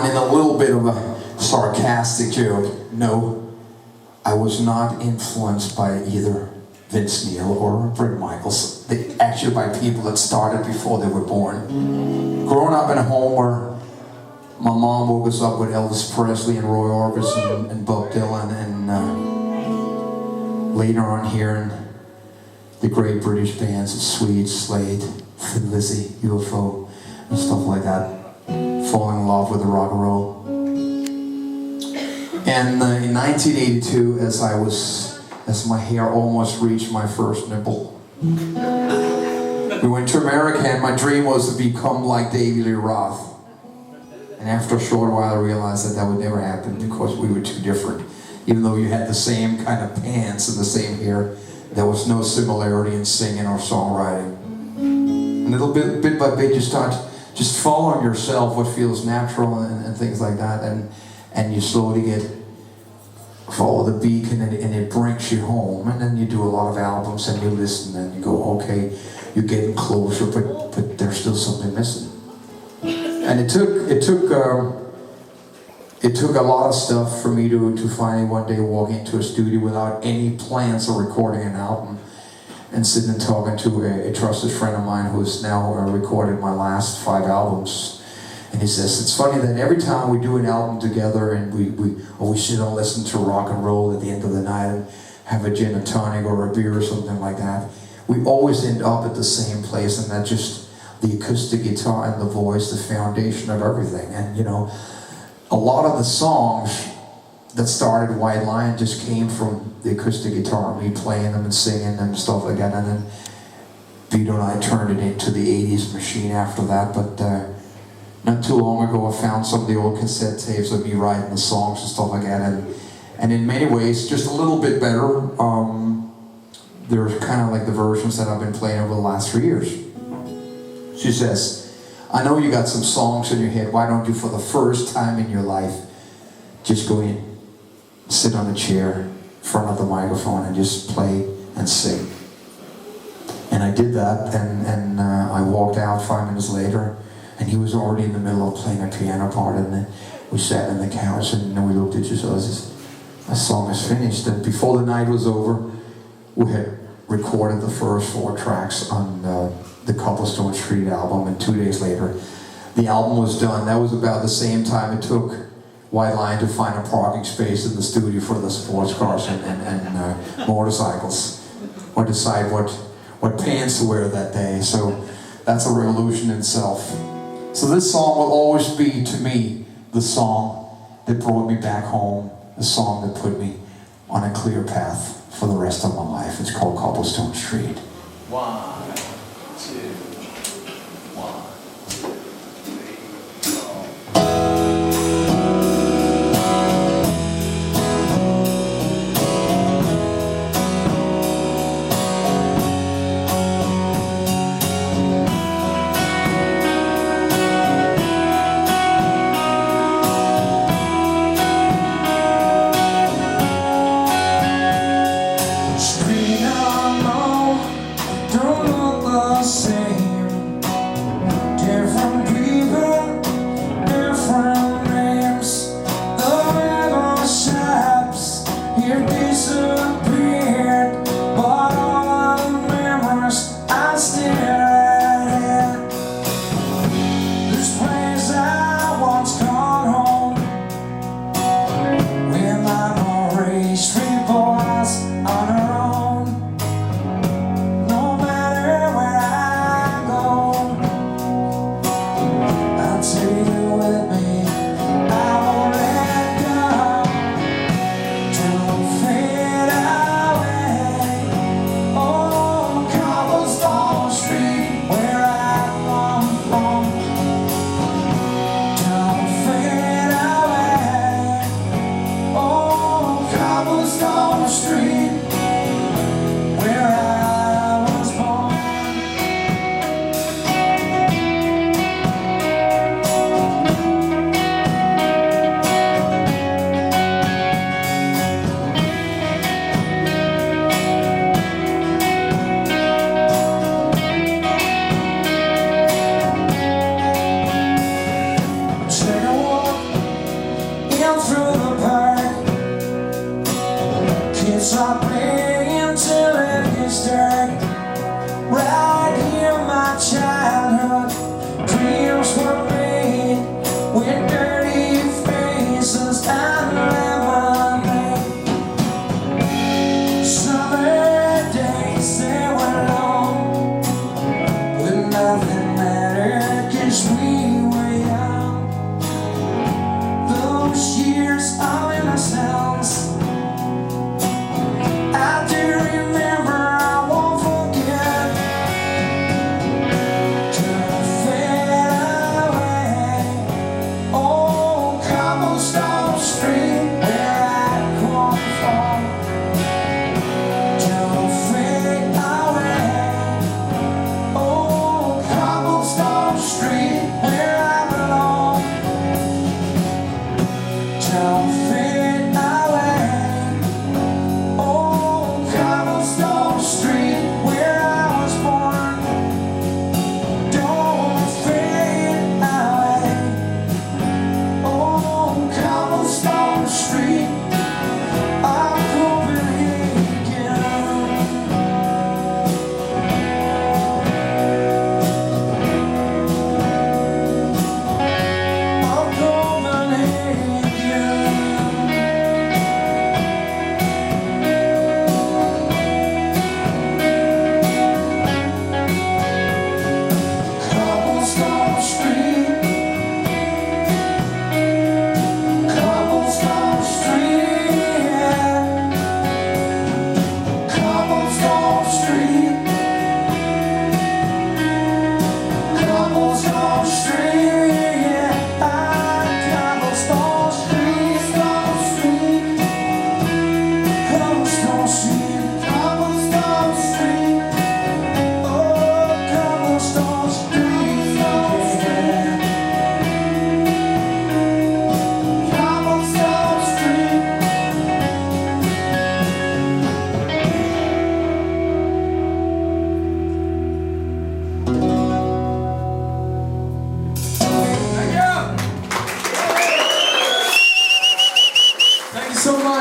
in a little bit of a sarcastic joke, no, I was not influenced by either Vince Neil or Bret Michaels. Actually by people that started before they were born. Growing up in a home where my mom woke us up with Elvis Presley and Roy Orbison and Bob Dylan, and later on hearing the great British bands of Sweet, Slade, Thin Lizzy, UFO, and stuff like that. Falling in love with the rock and roll. And in 1982, as my hair almost reached my first nipple, we went to America, and my dream was to become like David Lee Roth. And after a short while, I realized that would never happen because we were too different. Even though you had the same kind of pants and the same hair, there was no similarity in singing or songwriting. And little bit by bit, you start just following yourself, what feels natural and things like that, and you slowly follow the beacon, and it brings you home. And then you do a lot of albums, and you listen, and you go, okay, you're getting closer, but there's still something missing. And it took a lot of stuff for me to finally one day walk into a studio without any plans of recording an album, and sitting and talking to a trusted friend of mine who's now recorded my last 5 albums. And he says, it's funny that every time we do an album together and we sit and listen to rock and roll at the end of the night and have a gin and tonic or a beer or something like that, we always end up at the same place, and that's just the acoustic guitar and the voice, the foundation of everything. And you know, a lot of the songs that started White Lion just came from the acoustic guitar, me playing them and singing them and stuff like that. And then Vito and I turned it into the 80s machine after that. But not too long ago, I found some of the old cassette tapes of me writing the songs and stuff like that. And in many ways, just a little bit better. They're kind of like the versions that I've been playing over the last 3 years. She says, I know you got some songs in your head. Why don't you, for the first time in your life, just go in, sit on a chair in front of the microphone and just play and sing. And I did that, and I walked out 5 minutes later, and he was already in the middle of playing a piano part, and then we sat on the couch and then we looked at each other and said, the song is finished. And before the night was over, we had recorded the first 4 tracks on the Cobblestone Street album, and 2 days later, the album was done. That was about the same time it took White Lion to find a parking space in the studio for the sports cars and motorcycles, or decide what pants to wear that day. So that's a revolution in itself. So this song will always be, to me, the song that brought me back home, the song that put me on a clear path for the rest of my life. It's called Cobblestone Street. 1, 2, 1, 2, 3, go. Street I know don't look the same. It's our plan.